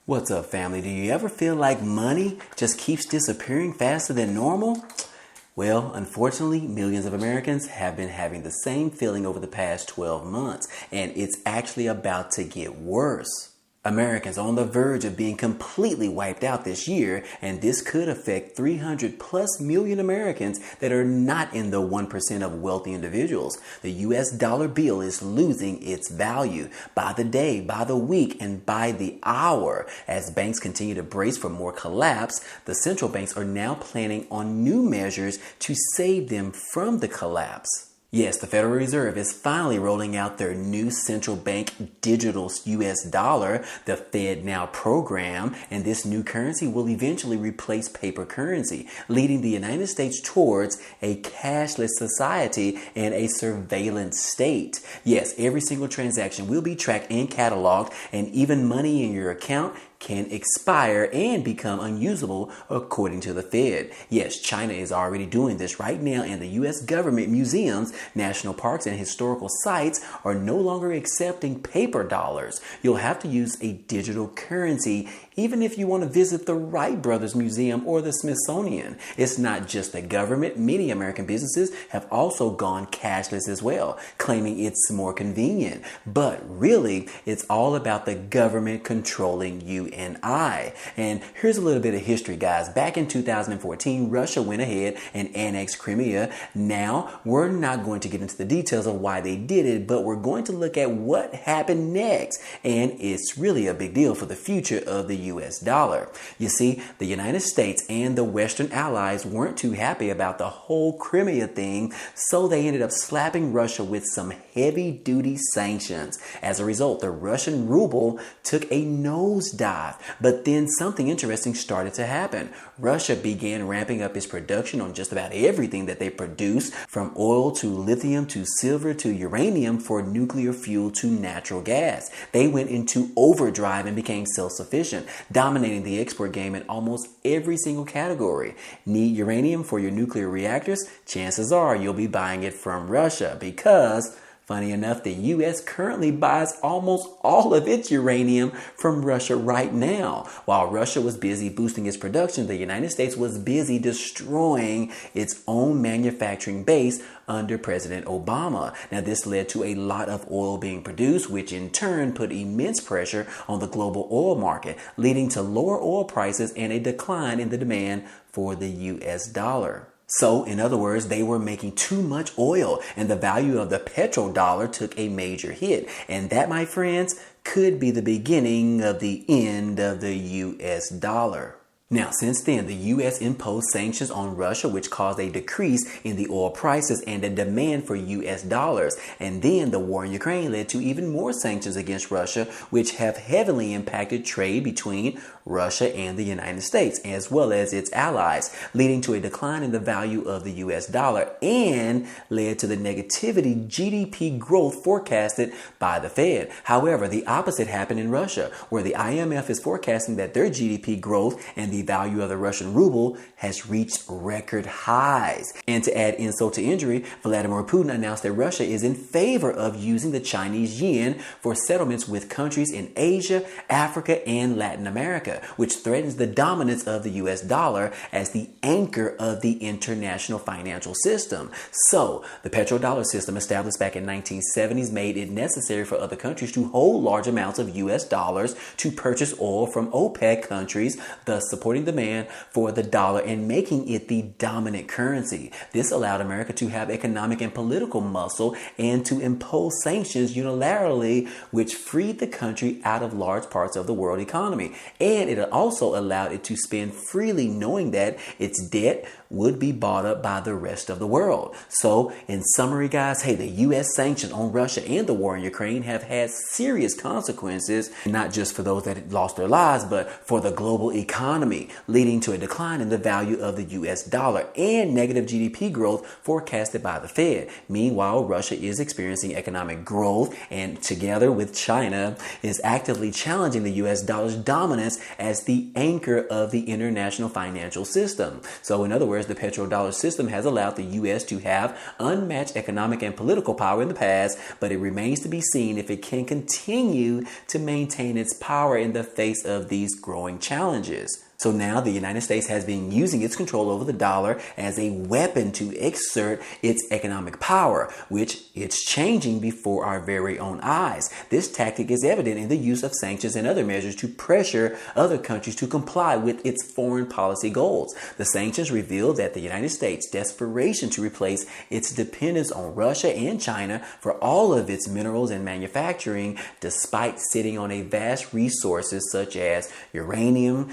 What's up, family? Do you ever feel like money just keeps disappearing faster than normal? Well, unfortunately, millions of Americans have been having the same feeling over the past 12 months, and it's actually about to get worse. Americans are on the verge of being completely wiped out this year, and this could affect 300 plus million Americans that are not in the 1% of wealthy individuals. The US dollar bill is losing its value by the day, by the week, and by the hour. As banks continue to brace for more collapse, the central banks are now planning on new measures to save them from the collapse. Yes, the Federal Reserve is finally rolling out their new central bank digital US dollar, the FedNow program, and this new currency will eventually replace paper currency, leading the United States towards a cashless society and a surveillance state. Yes, every single transaction will be tracked and cataloged, and even money in your account can expire and become unusable according to the Fed. Yes, China is already doing this right now, and the US government museums, national parks, and historical sites are no longer accepting paper dollars. You'll have to use a digital currency even if you want to visit the Wright Brothers Museum or the Smithsonian. It's not just the government. Many American businesses have also gone cashless as well, claiming it's more convenient. But really, it's all about the government controlling you and I. And here's a little bit of history, guys. Back in 2014, Russia went ahead and annexed Crimea. Now, we're not going to get into the details of why they did it, but we're going to look at what happened next. And it's really a big deal for the future of the US dollar. You see, the United States and the Western allies weren't too happy about the whole Crimea thing, so they ended up slapping Russia with some heavy-duty sanctions. As a result, the Russian ruble took a nosedive. But then something interesting started to happen. Russia began ramping up its production on just about everything that they produce, from oil to lithium to silver to uranium for nuclear fuel to natural gas. They went into overdrive and became self-sufficient, dominating the export game in almost every single category. Need uranium for your nuclear reactors? Chances are you'll be buying it from Russia because, funny enough, the U.S. currently buys almost all of its uranium from Russia right now. While Russia was busy boosting its production, the United States was busy destroying its own manufacturing base under President Obama. Now, this led to a lot of oil being produced, which in turn put immense pressure on the global oil market, leading to lower oil prices and a decline in the demand for the U.S. dollar. So, in other words, they were making too much oil, and the value of the petrodollar took a major hit. And that, my friends, could be the beginning of the end of the US dollar. Now, since then, the U.S. imposed sanctions on Russia, which caused a decrease in the oil prices and a demand for U.S. dollars. And then the war in Ukraine led to even more sanctions against Russia, which have heavily impacted trade between Russia and the United States, as well as its allies, leading to a decline in the value of the U.S. dollar and led to the negativity GDP growth forecasted by the Fed. However, the opposite happened in Russia, where the IMF is forecasting that their GDP growth and the value of the Russian ruble has reached record highs. And to add insult to injury, Vladimir Putin announced that Russia is in favor of using the Chinese yuan for settlements with countries in Asia, Africa, and Latin America, which threatens the dominance of the US dollar as the anchor of the international financial system. So, the petrodollar system established back in 1970s made it necessary for other countries to hold large amounts of US dollars to purchase oil from OPEC countries, thus supporting demand for the dollar and making it the dominant currency. This allowed America to have economic and political muscle and to impose sanctions unilaterally, which freed the country out of large parts of the world economy. And it also allowed it to spend freely, knowing that its debt would be bought up by the rest of the world. So, in summary, guys, hey, the U.S. sanctions on Russia and the war in Ukraine have had serious consequences, not just for those that lost their lives, but for the global economy. economy, leading to a decline in the value of the US dollar and negative GDP growth forecasted by the Fed. Meanwhile, Russia is experiencing economic growth and together with China is actively challenging the US dollar's dominance as the anchor of the international financial system. So in other words, the petrodollar system has allowed the US to have unmatched economic and political power in the past, but it remains to be seen if it can continue to maintain its power in the face of these growing challenges. So now the United States has been using its control over the dollar as a weapon to exert its economic power, which it's changing before our very own eyes. This tactic is evident in the use of sanctions and other measures to pressure other countries to comply with its foreign policy goals. The sanctions reveal that the United States' desperation to replace its dependence on Russia and China for all of its minerals and manufacturing, despite sitting on a vast resources such as uranium,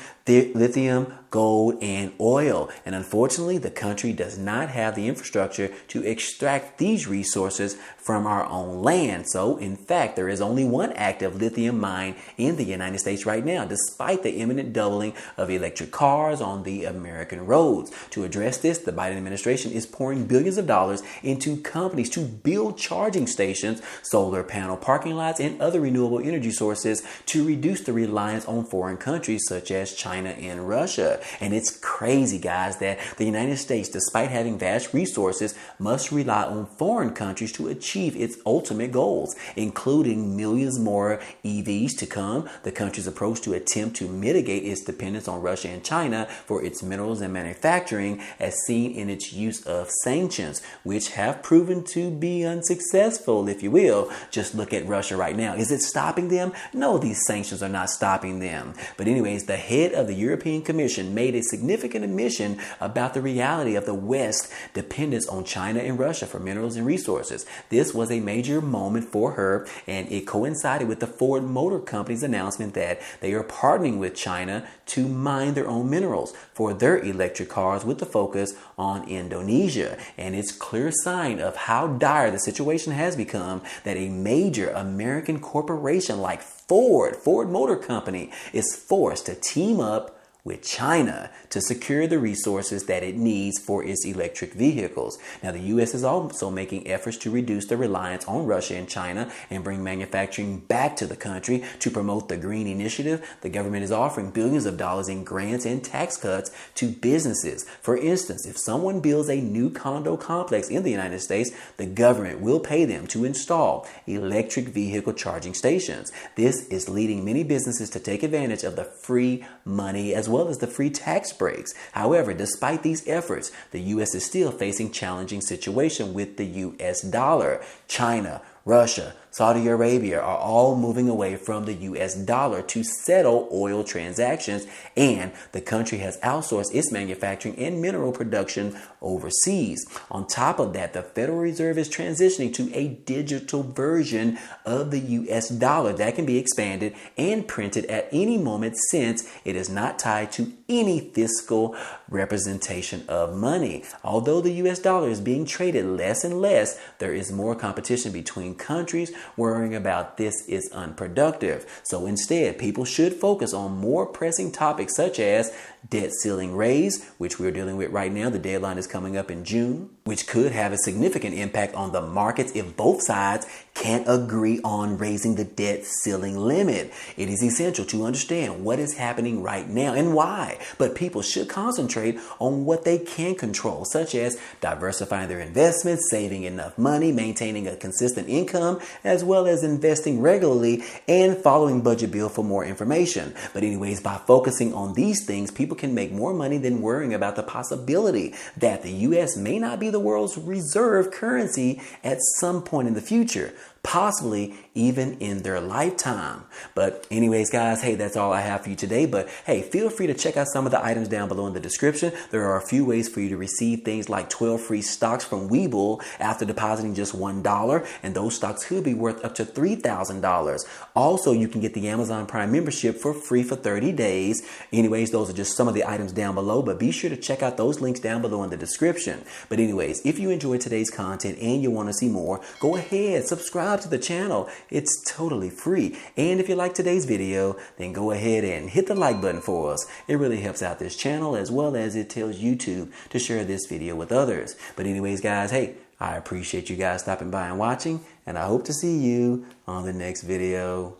lithium, gold, and oil. And unfortunately, the country does not have the infrastructure to extract these resources from our own land. So, in fact, there is only one active lithium mine in the United States right now, despite the imminent doubling of electric cars on the American roads. To address this, the Biden administration is pouring billions of dollars into companies to build charging stations, solar panel parking lots, and other renewable energy sources to reduce the reliance on foreign countries such as China and Russia. And it's crazy, guys, that the United States, despite having vast resources, must rely on foreign countries to achieve its ultimate goals, including millions more EVs to come. The country's approach to attempt to mitigate its dependence on Russia and China for its minerals and manufacturing, as seen in its use of sanctions, which have proven to be unsuccessful, if you will. Just look at Russia right now. Is it stopping them? No, these sanctions are not stopping them. But anyways, the head of the European Commission made a significant admission about the reality of the West's dependence on China and Russia for minerals and resources. This was a major moment for her, and it coincided with the Ford Motor Company's announcement that they are partnering with China to mine their own minerals for their electric cars with the focus on Indonesia. And it's a clear sign of how dire the situation has become that a major American corporation like Ford Motor Company is forced to team up with China to secure the resources that it needs for its electric vehicles. Now, the U.S. is also making efforts to reduce the reliance on Russia and China and bring manufacturing back to the country. To promote the green initiative, the government is offering billions of dollars in grants and tax cuts to businesses. For instance, if someone builds a new condo complex in the United States, the government will pay them to install electric vehicle charging stations. This is leading many businesses to take advantage of the free money as well as the free tax breaks. However, despite these efforts, the U.S. is still facing challenging situation with the U.S. dollar. China, Russia, Saudi Arabia are all moving away from the U.S. dollar to settle oil transactions, and the country has outsourced its manufacturing and mineral production overseas. On top of that, the Federal Reserve is transitioning to a digital version of the U.S. dollar that can be expanded and printed at any moment since it is not tied to any fiscal representation of money. Although the U.S. dollar is being traded less and less, there is more competition between countries. Worrying about this is unproductive. So instead, people should focus on more pressing topics such as debt ceiling raise, which we're dealing with right now. The deadline is coming up in June, which could have a significant impact on the markets if both sides can't agree on raising the debt ceiling limit. It is essential to understand what is happening right now and why, but people should concentrate on what they can control, such as diversifying their investments, saving enough money, maintaining a consistent income, as well as investing regularly and following Budget Bill for more information. But anyways, by focusing on these things, people can make more money than worrying about the possibility that the U.S. may not be the world's reserve currency at some point in the future, possibly even in their lifetime. But anyways, guys, hey, that's all I have for you today. But hey, feel free to check out some of the items down below in the description. There are a few ways for you to receive things like 12 free stocks from Webull after depositing just $1, and those stocks could be worth up to $3,000. Also, you can get the Amazon Prime membership for free for 30 days. Anyways, those are just some of the items down below, but be sure to check out those links down below in the description. But anyways, if you enjoyed today's content and you want to see more, go ahead, subscribe subscribe to the channel. It's totally free. And if you like today's video, then go ahead and hit the like button for us. It really helps out this channel, as well as it tells YouTube to share this video with others. But anyways, guys, hey, I appreciate you guys stopping by and watching, and I hope to see you on the next video.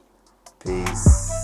Peace.